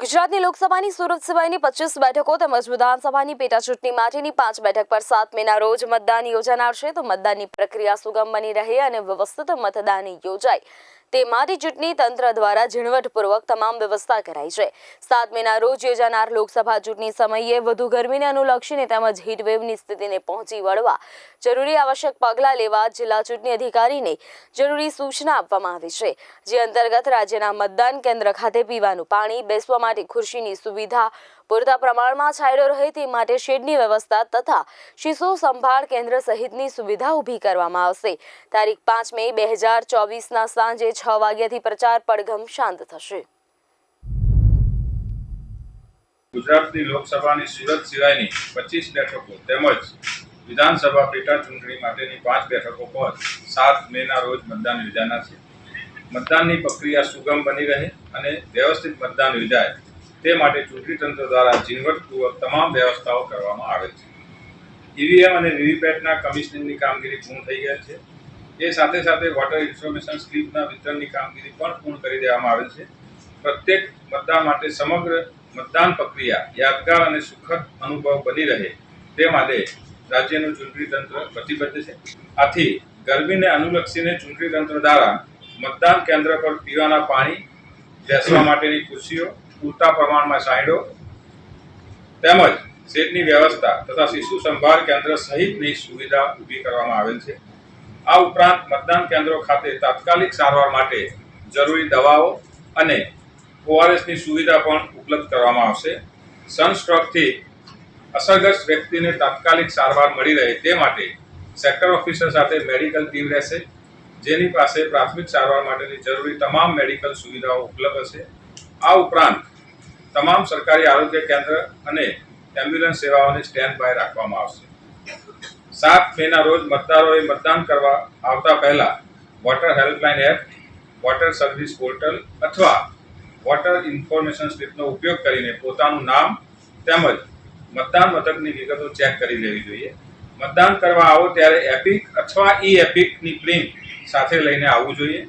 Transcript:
ગુજરાતની લોકસભાની સુરત સિવાયની 25 બેઠકો તેમજ વિધાનસભાની પેટા ચૂંટણી માટેની 5 બેઠક પર 7 મેના રોજ મતદાન યોજાનાર છે. તો મતદાનની પ્રક્રિયા સુગમ બની રહે અને વ્યવસ્થિત મતદાન યોજાય તે માટે ચૂંટણી તંત્ર દ્વારા ઝીણવટપૂર્વક તમામ વ્યવસ્થા કરાઈ છે. 7 મેના રોજ યોજાનાર લોકસભા ચૂંટણી સમયે વધુ ગરમીને અનુલક્ષીને તેમજ હીટવેવની સ્થિતિને પહોંચી વળવા જરૂરી આવશ્યક પગલાં લેવા જિલ્લા ચૂંટણી અધિકારીને જરૂરી સૂચના આપવામાં આવી છે. જે અંતર્ગત રાજ્યના મતદાન કેન્દ્ર ખાતે પીવાનું પાણી, બેસવા માટે ખુરશીની સુવિધા પૂરતા પ્રમાણમાં છાંયડો રહે તે માટે શેડની વ્યવસ્થા તથા શિશુ સંભાળ કેન્દ્ર સહિતની સુવિધા ઊભી કરવામાં આવશે. તારીખ 5 મે 2024ના સાંજે 6 વાગ્યાથી પ્રચાર પડઘમ શાંત થશે. ગુજરાતની લોકસભાની સુરત સિવાયની 25 બેઠકો તેમજ વિધાનસભા પેટા ચૂંટણી માટેની 5 બેઠકો પર 7 મેના રોજ મતદાન યોજાનાર છે. મતદાનની પ્રક્રિયા સુગમ બની રહે અને વ્યવસ્થિત મતદાન યોજાય તે માટે ચૂંટણી તંત્ર દ્વારા ઝીણવટપૂર્વક તમામ વ્યવસ્થાઓ કરવામાં આવેલ છે. ઈવીએમ અને વીવીપેટના કમિશનિંગની કામગીરી પૂર્ણ થઈ ગયેલ છે. એ સાથે સાથે વોટર ઇન્ફોર્મેશન સ્લીપના વિતરણની કામગીરી પણ પૂર્ણ કરી દેવામાં આવેલ છે. પ્રત્યેક મતદાન માટે સમગ્ર મતદાન પ્રક્રિયા યાદગાર અને સુખદ અનુભવ બની રહે તે માટે રાજ્યનું ચૂંટણી તંત્ર પ્રતિબદ્ધ છે. આથી ગરમીને અનુલક્ષીને ચૂંટણી તંત્ર દ્વારા મતદાન કેન્દ્ર પર પીવાના પાણી, બેસવા માટેની ખુરશીઓ, પૂરતા પ્રમાણમાં છાંયડો તેમજ શેડની વ્યવસ્થા તથા શિશુ સંભાળ કેન્દ્ર સહિતની સુવિધા ઊભી કરવામાં આવેલ છે. આ ઉપરાંત મતદાન કેન્દ્રો ખાતે તાત્કાલિક સારવાર માટે જરૂરી દવાઓ અને ઓઆરએસની સુવિધા પણ ઉપલબ્ધ કરવામાં આવશે. સનસ્ટ્રોકથી અસરગ્રસ્ત વ્યક્તિને તાત્કાલિક સારવાર મળી રહે તે માટે સેક્ટર ઓફિસર સાથે મેડિકલ ટીમ રહેશે, જેની પાસે પ્રાથમિક સારવાર માટેની જરૂરી તમામ મેડિકલ સુવિધાઓ ઉપલબ્ધ હશે. આ ઉપરાંત તમામ સરકારી આરોગ્ય કેન્દ્ર અને એમ્બ્યુલન્સ સેવાઓને સ્ટેન્ડ બાય રાખવામાં આવશે. 7 મેના રોજ મતદારોએ મતદાન કરવા આવતા પહેલા water helpline app, water service portal અથવા વોટર ઇન્ફોર્મેશન સ્લીપનો ઉપયોગ કરીને પોતાનું નામ તેમજ મતદાન મથકની વિગતો ચેક કરી લેવી જોઈએ. મતદાન કરવા આવો ત્યારે એપિક અથવા ઈ એપિકની પ્રિન્ટ સાથે લઈને આવવું જોઈએ.